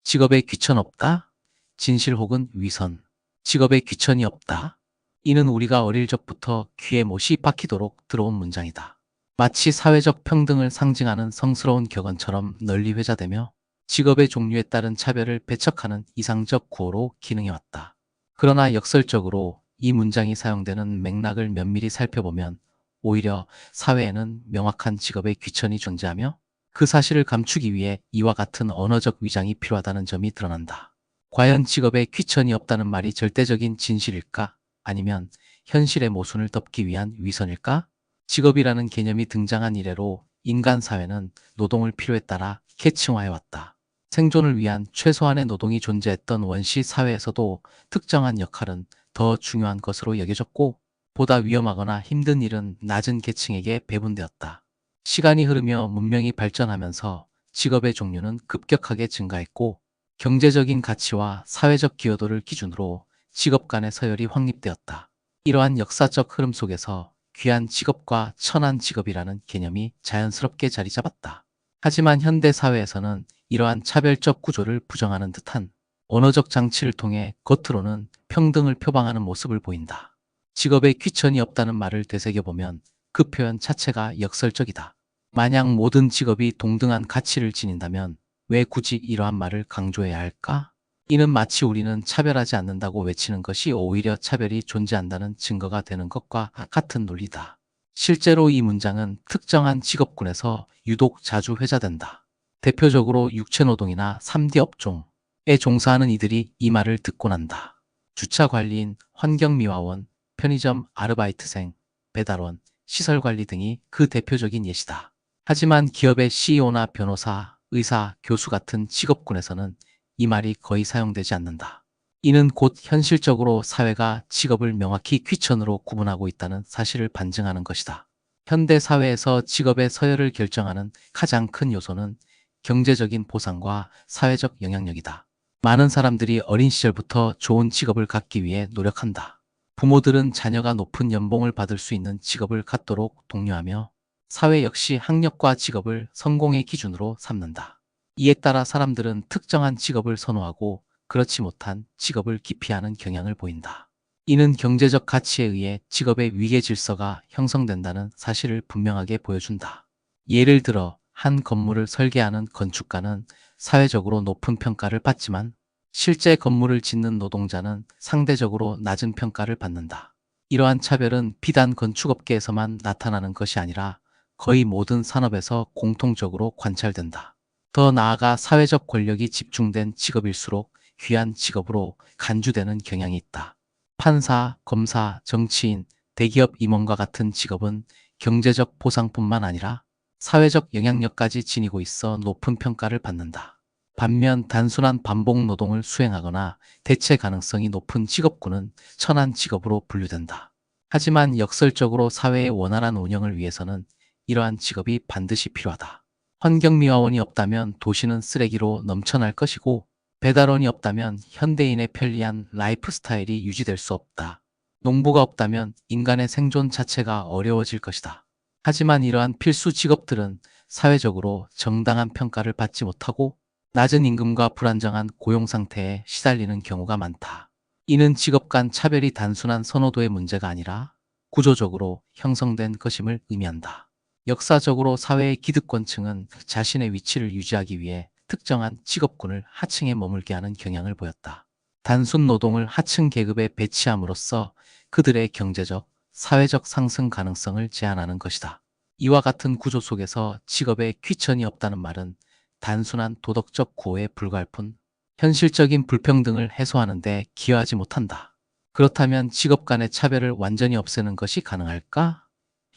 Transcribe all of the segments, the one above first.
직업에 귀천 없다? 진실 혹은 위선. 직업에 귀천이 없다? 이는 우리가 어릴 적부터 귀에 못이 박히도록 들어온 문장이다. 마치 사회적 평등을 상징하는 성스러운 격언처럼 널리 회자되며 직업의 종류에 따른 차별을 배척하는 이상적 구호로 기능해왔다. 그러나 역설적으로 이 문장이 사용되는 맥락을 면밀히 살펴보면 오히려 사회에는 명확한 직업의 귀천이 존재하며 그 사실을 감추기 위해 이와 같은 언어적 위장이 필요하다는 점이 드러난다. 과연 직업에 귀천이 없다는 말이 절대적인 진실일까? 아니면 현실의 모순을 덮기 위한 위선일까? 직업이라는 개념이 등장한 이래로 인간 사회는 노동을 필요에 따라 계층화해왔다. 생존을 위한 최소한의 노동이 존재했던 원시 사회에서도 특정한 역할은 더 중요한 것으로 여겨졌고, 보다 위험하거나 힘든 일은 낮은 계층에게 배분되었다. 시간이 흐르며 문명이 발전하면서 직업의 종류는 급격하게 증가했고, 경제적인 가치와 사회적 기여도를 기준으로 직업 간의 서열이 확립되었다. 이러한 역사적 흐름 속에서 귀한 직업과 천한 직업이라는 개념이 자연스럽게 자리 잡았다. 하지만 현대 사회에서는 이러한 차별적 구조를 부정하는 듯한 언어적 장치를 통해 겉으로는 평등을 표방하는 모습을 보인다. 직업에 귀천이 없다는 말을 되새겨보면 그 표현 자체가 역설적이다. 만약 모든 직업이 동등한 가치를 지닌다면 왜 굳이 이러한 말을 강조해야 할까? 이는 마치 우리는 차별하지 않는다고 외치는 것이 오히려 차별이 존재한다는 증거가 되는 것과 같은 논리다. 실제로 이 문장은 특정한 직업군에서 유독 자주 회자된다. 대표적으로 육체노동이나 3D 업종에 종사하는 이들이 이 말을 듣고 난다. 주차 관리인, 환경미화원, 편의점 아르바이트생, 배달원, 시설관리 등이 그 대표적인 예시다. 하지만 기업의 CEO나 변호사, 의사, 교수 같은 직업군에서는 이 말이 거의 사용되지 않는다. 이는 곧 현실적으로 사회가 직업을 명확히 귀천으로 구분하고 있다는 사실을 반증하는 것이다. 현대 사회에서 직업의 서열을 결정하는 가장 큰 요소는 경제적인 보상과 사회적 영향력이다. 많은 사람들이 어린 시절부터 좋은 직업을 갖기 위해 노력한다. 부모들은 자녀가 높은 연봉을 받을 수 있는 직업을 갖도록 독려하며 사회 역시 학력과 직업을 성공의 기준으로 삼는다. 이에 따라 사람들은 특정한 직업을 선호하고 그렇지 못한 직업을 기피하는 경향을 보인다. 이는 경제적 가치에 의해 직업의 위계 질서가 형성된다는 사실을 분명하게 보여준다. 예를 들어 한 건물을 설계하는 건축가는 사회적으로 높은 평가를 받지만 실제 건물을 짓는 노동자는 상대적으로 낮은 평가를 받는다. 이러한 차별은 비단 건축업계에서만 나타나는 것이 아니라 거의 모든 산업에서 공통적으로 관찰된다. 더 나아가 사회적 권력이 집중된 직업일수록 귀한 직업으로 간주되는 경향이 있다. 판사, 검사, 정치인, 대기업 임원과 같은 직업은 경제적 보상뿐만 아니라 사회적 영향력까지 지니고 있어 높은 평가를 받는다. 반면 단순한 반복 노동을 수행하거나 대체 가능성이 높은 직업군은 천한 직업으로 분류된다. 하지만 역설적으로 사회의 원활한 운영을 위해서는 이러한 직업이 반드시 필요하다. 환경미화원이 없다면 도시는 쓰레기로 넘쳐날 것이고, 배달원이 없다면 현대인의 편리한 라이프 스타일이 유지될 수 없다. 농부가 없다면 인간의 생존 자체가 어려워질 것이다. 하지만 이러한 필수 직업들은 사회적으로 정당한 평가를 받지 못하고 낮은 임금과 불안정한 고용 상태에 시달리는 경우가 많다. 이는 직업 간 차별이 단순한 선호도의 문제가 아니라 구조적으로 형성된 것임을 의미한다. 역사적으로 사회의 기득권층은 자신의 위치를 유지하기 위해 특정한 직업군을 하층에 머물게 하는 경향을 보였다. 단순 노동을 하층 계급에 배치함으로써 그들의 경제적, 사회적 상승 가능성을 제한하는 것이다. 이와 같은 구조 속에서 직업에 귀천이 없다는 말은 단순한 도덕적 구호에 불과할 뿐 현실적인 불평등을 해소하는 데 기여하지 못한다. 그렇다면 직업 간의 차별을 완전히 없애는 것이 가능할까?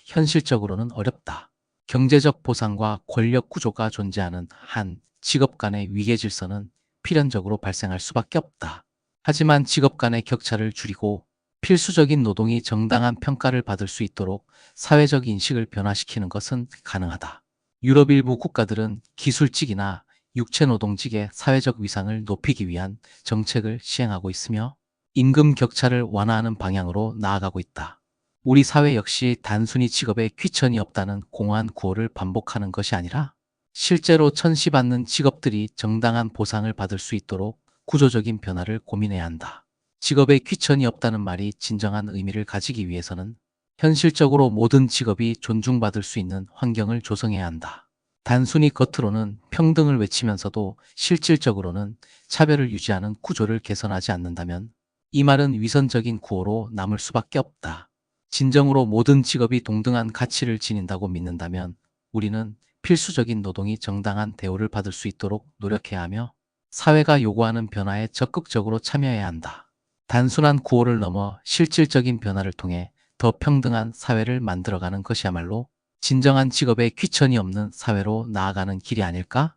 현실적으로는 어렵다. 경제적 보상과 권력 구조가 존재하는 한 직업 간의 위계 질서는 필연적으로 발생할 수밖에 없다. 하지만 직업 간의 격차를 줄이고 필수적인 노동이 정당한 평가를 받을 수 있도록 사회적 인식을 변화시키는 것은 가능하다. 유럽 일부 국가들은 기술직이나 육체노동직의 사회적 위상을 높이기 위한 정책을 시행하고 있으며 임금 격차를 완화하는 방향으로 나아가고 있다. 우리 사회 역시 단순히 직업에 귀천이 없다는 공허한 구호를 반복하는 것이 아니라 실제로 천시받는 직업들이 정당한 보상을 받을 수 있도록 구조적인 변화를 고민해야 한다. 직업에 귀천이 없다는 말이 진정한 의미를 가지기 위해서는 현실적으로 모든 직업이 존중받을 수 있는 환경을 조성해야 한다. 단순히 겉으로는 평등을 외치면서도 실질적으로는 차별을 유지하는 구조를 개선하지 않는다면 이 말은 위선적인 구호로 남을 수밖에 없다. 진정으로 모든 직업이 동등한 가치를 지닌다고 믿는다면 우리는 필수적인 노동이 정당한 대우를 받을 수 있도록 노력해야 하며 사회가 요구하는 변화에 적극적으로 참여해야 한다. 단순한 구호를 넘어 실질적인 변화를 통해 더 평등한 사회를 만들어가는 것이야말로 진정한 직업에 귀천이 없는 사회로 나아가는 길이 아닐까?